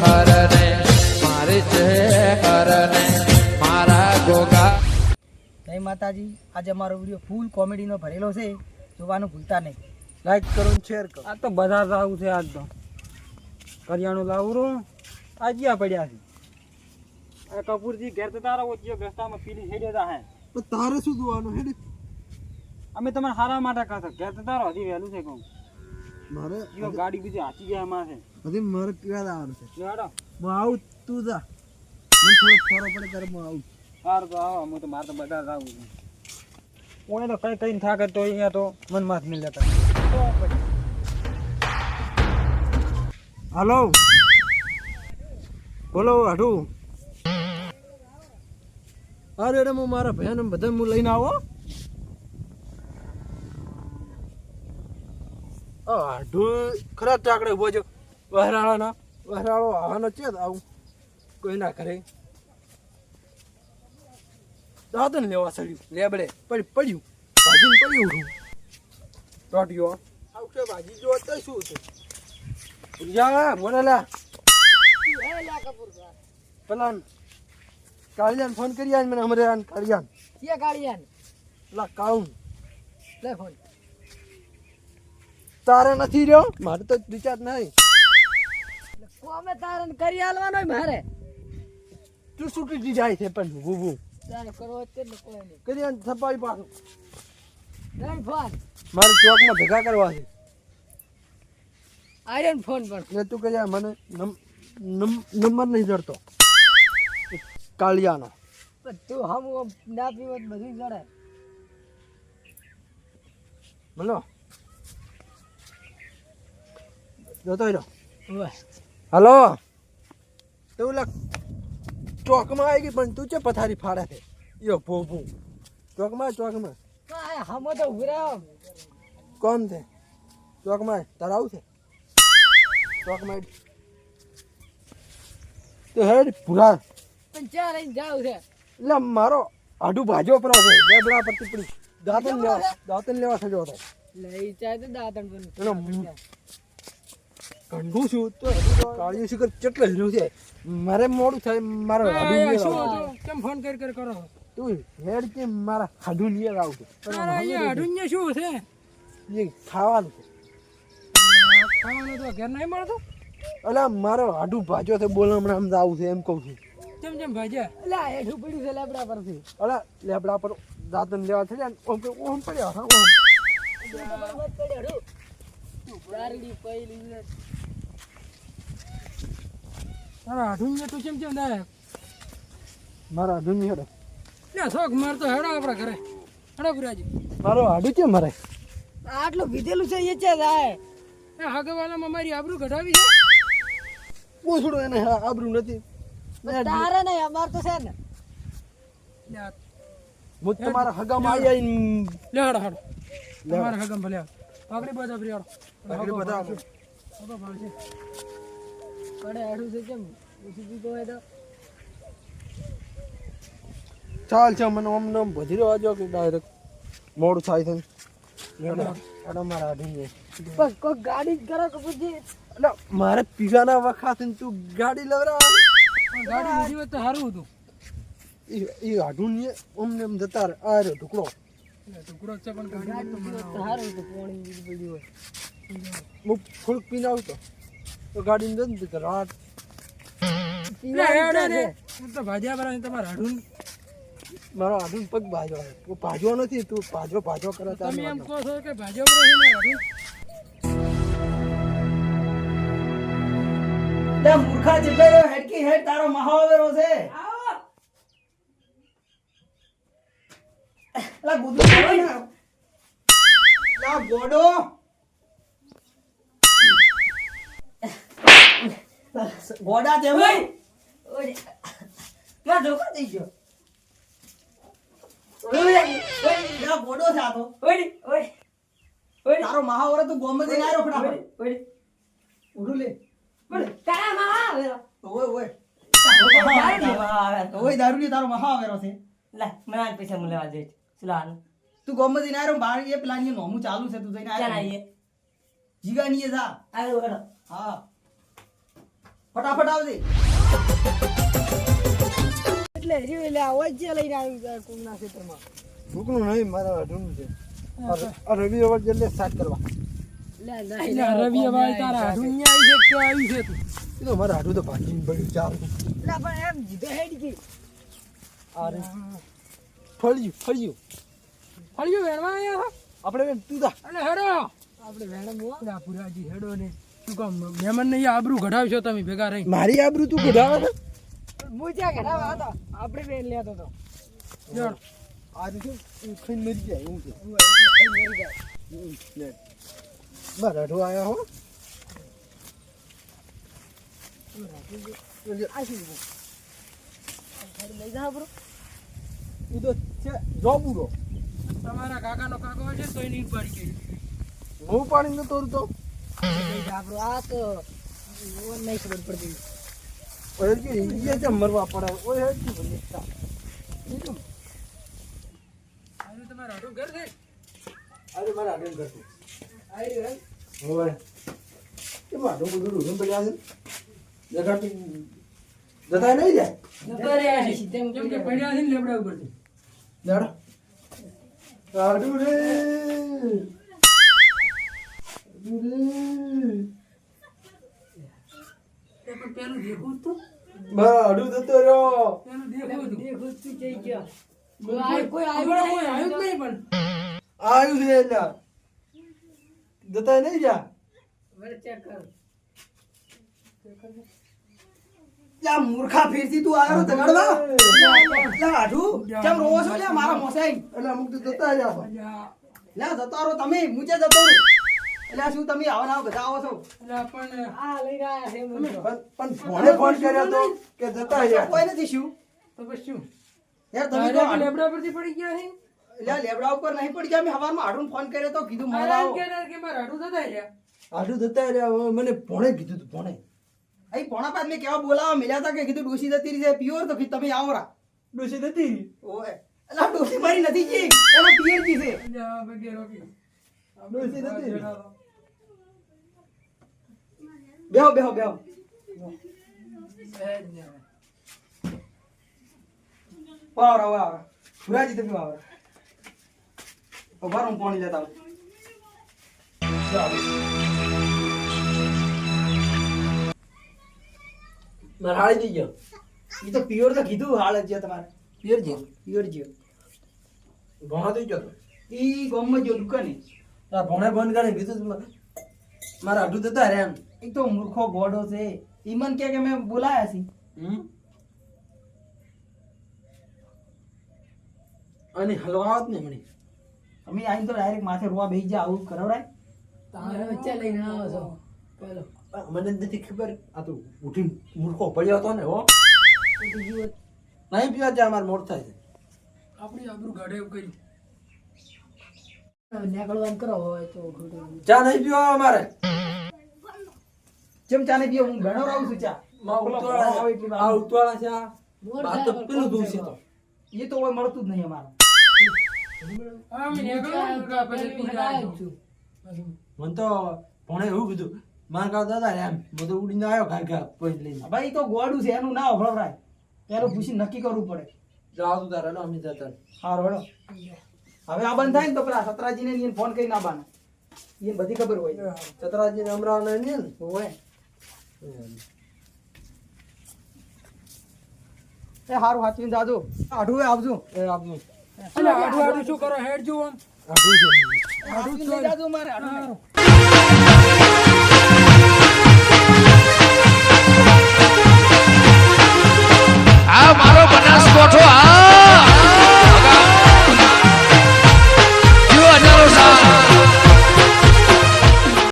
હરને મારી છે હરને મારા ગોગા. જય માતાજી. આજે અમારો વિડીયો ફૂલ કોમેડીનો ભરેલો છે, જોવાનું ભૂલતા નહીં. લાઈક કરો ને શેર કરો. આ તો બજાર લાવું છે, આજ તો કરિયાણું લાવરું આજ્યા પડ્યા છે. આ કપૂરજી ઘેર તો તારા ઓછીઓ રસ્તામાં પીલી થઈ જતા હે. પણ તારે શું જોવાનું હે? અમે તમારે હારા માટે કહો ઘેર તો તારો હજી વહેલું છે કહું. મારે ઈઓ ગાડી બીજી હાચી ગયા એમાં છે. હજી મારે ક્યાં આવવાનું છે? લેવાડો હું આવું, તું જા. મને થોડો ફોરો પડે ત્યારે હું આવું. સારું તો આવો. હું તો મારે તો બજાર લાવું છે. ઓને તો કઈ કઈ થાકે તો અહીંયા તો મનમાં જ નહીં લેતા. હાલો, બોલો હાડું. અરે હું મારા ભયાને બધા હું લઈને આવો. હાડું ખરા ચાકડે ઉભો છો. વહરાળો આવવાનો છે આવું કોઈ ના કરે. દાદન લેવા સડ્યું લેબડે પડ્યું ભાજીને પડ્યું ટોટિયો આવશે. ભાજી જો તો શું છે? બોલેલા પેલા કાળિયાને ફોન કરી આજ મને અમારે કાળિયાન ક્યાં ગાડીયાન પેલા કાઉન લે ફોન. તારે નથી રહ્યો, મારે તો રિચાર્જ નહીં. કોમે તારે કરી આલવાનો મારે. તું છૂટી જાય છે પણ ઊભું તારે કરવો તે કોઈ નહીં. કરી થપાડી પાછું. નહીં ફોન મારે ચોકમાં ભેગા કરવા છે. આર્યન ફોન પર ને તું કહે મને નંબર નહીં જડતો કાળિયાનો. તું હમ ના પીવત બધું જડે. બોલો જોતો રહ્યો. ઓય હલો, તો ઓલા ચોકમાં આવી ગઈ પણ તું છે પથારી ફાડે છે. યો ભૂ ચોકમાં હમો તો ઉભરાવ કોણ છે? ચોકમાં તારે આવું છે? ચોકમાં તો હેડ ભૂરા. પણ ચા લઈને જાવ છે. એટલે મારો આડું ભાજો પર છે. બેબડા પરથી પડી દાંતન લેવા સજો હતો. લઈ ચાય તો દાતણ પણ એનો કંડું છું તો કાળિયું શિખર કેટલો હીરો છે. મારે મોડું થાય. મારે શું હતું? કેમ ફોન કરી કરો? તું હેડ કે મારા હાડું લઈ આવું છું. અઢું શું છે? એ ખાવાનું છે. ખાવાનું તો ઘેર નહીં મળતું. અલા મારો હાડું ભાજો છે. બોલ હમણાં આમ આવું છે એમ કહું છું. જેમ ભાજ્યા એટલે હેઠું પડ્યું છે લેબડા પરથી. અલા લેબડા પર દાંતન લેવા થઈ જાય ઓમ પડ્યા હા ઓમ. દારૂડી પૈલી તારા અઢું તું કેમ દાય મારા હાડું નહીં હેડો. શોખ મારતો હેડો આપણા ઘરે હેડો પુરાજી. મારો હાડું કેમ મારે? આટલું કીધેલું છે એ છે જાય. એ હાગવાલામાં મારી આબરૂ કઢાવી છે. પૂછડું એને આબરૂ નથી. તારે નહીં અમાર તો છે ને. હું તમારા હગામાં આવી લે હેડો તમારા હગમ ભલે પાકડી બધા ફરી હેડો આવીને બધા કડે આડું છે કેમ ઓછી પીતો હોય તો ચાલ છે. મને અમને બધી રહેવા જો કે ડાયરેક્ટ મોડું થાય છે. મારા હાડું બસ કોઈ ગાડી જ કરો કે પછી એટલે મારે પીવાના વખત તું ગાડી લવરાવ. ગાડી બીજી વખત તો સારું હતું. એ હાડું ને અમને એમ જતા રહે. આ રહ્યો ટુકડો ટુકડો છે પણ ગાડી સારું હતું. પોણી બીજી બધી હોય. હું થોડુંક પીને આવતો તો ગાડી ને જતી રાત તો ભાજ્યા બરાબર તમારા હાડું મારો હાડું પગ ભાજો હું ભાજવો નથી. તું ભાજો કરે તમે એમ કહો છો કે ભાજ્યો બરાબર હાડું લે મૂર્ખા જેટલો હેડકી હેડ તારો મહાવેરો છે. લા ગુદુ લા ગોડો ગોડા જેમ ઓય ક્યાં ધોકા દઈ ગયો. ઓય લા ગોડો છે આ તો. ઓય તારો મહાવરો તો ગોમતી ના રોકડા ઓય ઉડું લે તારા મહાવેરો ઓય દારૂ તારો મહાવેરો છે. લે મને પૈસા મળવા દે સુલાન તું ગોમતી ના રો બાર એ પ્લાન ની નોમું ચાલુ છે. તું જઈને ચાલ આય આઈએ જીગા ની જા આવ્યો હેડો હા ફટાફટ આવજે. એટલે આવાજ જે લઈને આવ્યું કોકના ક્ષેત્રમાં ભૂકનું નહીં મારા અઢૂનું છે આ રવિ અવાજ એટલે સ્ટાર્ટ કરવા રવિ ભાઈ તારા હાડું અહીંયા આવી છે કે આવી છે તું એ તો મારા હાડું તો ભાગીને પડ્યું ચાલ પણ એમ જીધો હેડ કે અરે ફળ્યું ફળિયું વેણવા આવ્યા આપણે તું તા અને હેડો આપણે વેણ પુરાજી હેડો ને શું કામ મહેમાન ને આબરૂ ઘટાવશો તમે ભેગા રહી મારી આબરૂ તું કઢાવે છે હું જ્યાં ઘડાવા હતો આપણે બેન લેતો હતો જાણ આજે શું ખાઈને મરી જાય એવું છે લે મારા હાડું આવ્યા હો લઈ જા બ્રો. એ તો છે જોબુરો તમારા કાકાનો કાકો છે તો એની ઉપાડી ગઈ હું પાણી ન તોરું તો લઈ જા બ્રો. આ તો નહીં ખબર પડતી. ઓય કે ઇન્ડિયા છે મરવા પડે ઓય હેડ કી ભલે આજે તમારા હાડું ઘર છે અરે મારા હાડું કરતું આવી રહ્યું હવે એ મારું બધું રૂમ પડ્યા છે દેખાતું જતા નહીં જાય જતા રહ્યા છે કેમ કે પડ્યા છે ને લેબડા ઉપરથી દાડો હાડું રે પણ પેલું દેખું તો હાડું જતો રહ્યો પેલું દેખું હતું દેખું તું જઈ ગયો. કોઈ આવ્યું જ નહીં પણ આવ્યું છે એટલે જતા નહીં જા વળી ચેક કર. યા મૂર્ખા ફેરથી તું આવ્યો તો ગડવા લા આઢું કેમ રોવો છો લ્યા મારા મોસાઈ? એટલે અમુક તો જતા જ આવો લ્યા જતો રહો તમે, હું જે જતો રહું. એટલે શું તમે આવા ના બધા આવો છો? પણ આ લઈ રહ્યા છે મને તો. પણ ફોને ફોન કર્યો તો કે જતા રહ્યા કોઈ નથી શું તો પછી શું યાર તમે તો ડાયરેક્ટ લેબડા પરથી પડી ગયા છે લ્યા લેબડા ઉપર નહીં પડી ગયા. મેં હવારમાં આઢું ફોન કર્યો તો કીધું મારે મારા એમ આવો. કહેતા કે મારા હાડું જતા રહ્યા હાડું જતા રહ્યા હવે મને ભણે કીધું તું ભણે અહીં પોણા પાંચ મેં કેવા બોલાવા મળ્યા હતા કે કીધું ડોસી જતી રહી છે પ્યોર તો કીધું તમે આવો રા. ડોસી નથી ઓય એટલે ડોસી મારી નથી જી એનો પિયરજી છે. જા બગે રોકી ડોસી નથી બેહો બેહો બેહો. વાવરા વાવરા સુરાજી તમે વાવરા. ઉભા રહો, હું પાણી લેતા આવું. મારે હાળી દઈ ગયો ઈ તો પ્યોર તો કીધું હાલ જ છે તમારે. પિયર છે પ્યોર છે. ભણો દઈ ગયો ઈ ગામમાં જો દુકાને તાર ભણે બંધ કરે કીધું તું મારા હાડું જતા રહ્યા એમ એક તો મૂર્ખો ગોડો છે. ઈ મન કે મેં બોલાયા છે. અને હલવાવત ને મણી તમે આઈને તો ડાયરેક્ટ માથે રોવા બેસી જા. આવું કરાવડાય? તારે વચ્ચે લઈને આવો છો પેલો મને નથી ખબર આ તો ઉઠી મૂર્ખો પડ્યો હતો ને હો નહીં પીવા જાય અમારે મોડ થાય છે આપણી આબરૂ ગાડે એવું કર્યું નીકળવાનું કરો હોય તો ખોટું. ચા નહીં પીવા અમારે જેમ ચાને પીઓ હું ઘણો રહું છું ચા. માં ઉતવાળા આવે એટલી વાર. આ ઉતવાળા છે આ બા તો પેલું દૂર છે તો એ તો કોઈ મળતું જ નહીં અમારે. હા મેં નીકળ્યો પછી તું જાય મને તો ભણે એવું કીધું માર કા દાદા એમ બધું ઉડીને આવ્યો ઘાઘા પોઈન્ટ લઈને ભાઈ તો ગોડું છે એનું ના અભળાય. પેલું પૂછી નક્કી કરવું પડે. જાવ તું તારે અમે જતા હારું હેડો. હવે આ બંધ થાય ને તો પેલા સતરાજીને ને એને ફોન કરીને આવવાના. એને બધી ખબર હોય. ચતરાજી અમરાવને ને હોય. એ હારું હાચવીને જાજો. આઢું આવજો. એ આપનું અલા આડું આડું શું કરો હેડ જો આમ આઠું છે હાચવીને લઈ જાજો મારે આઢું.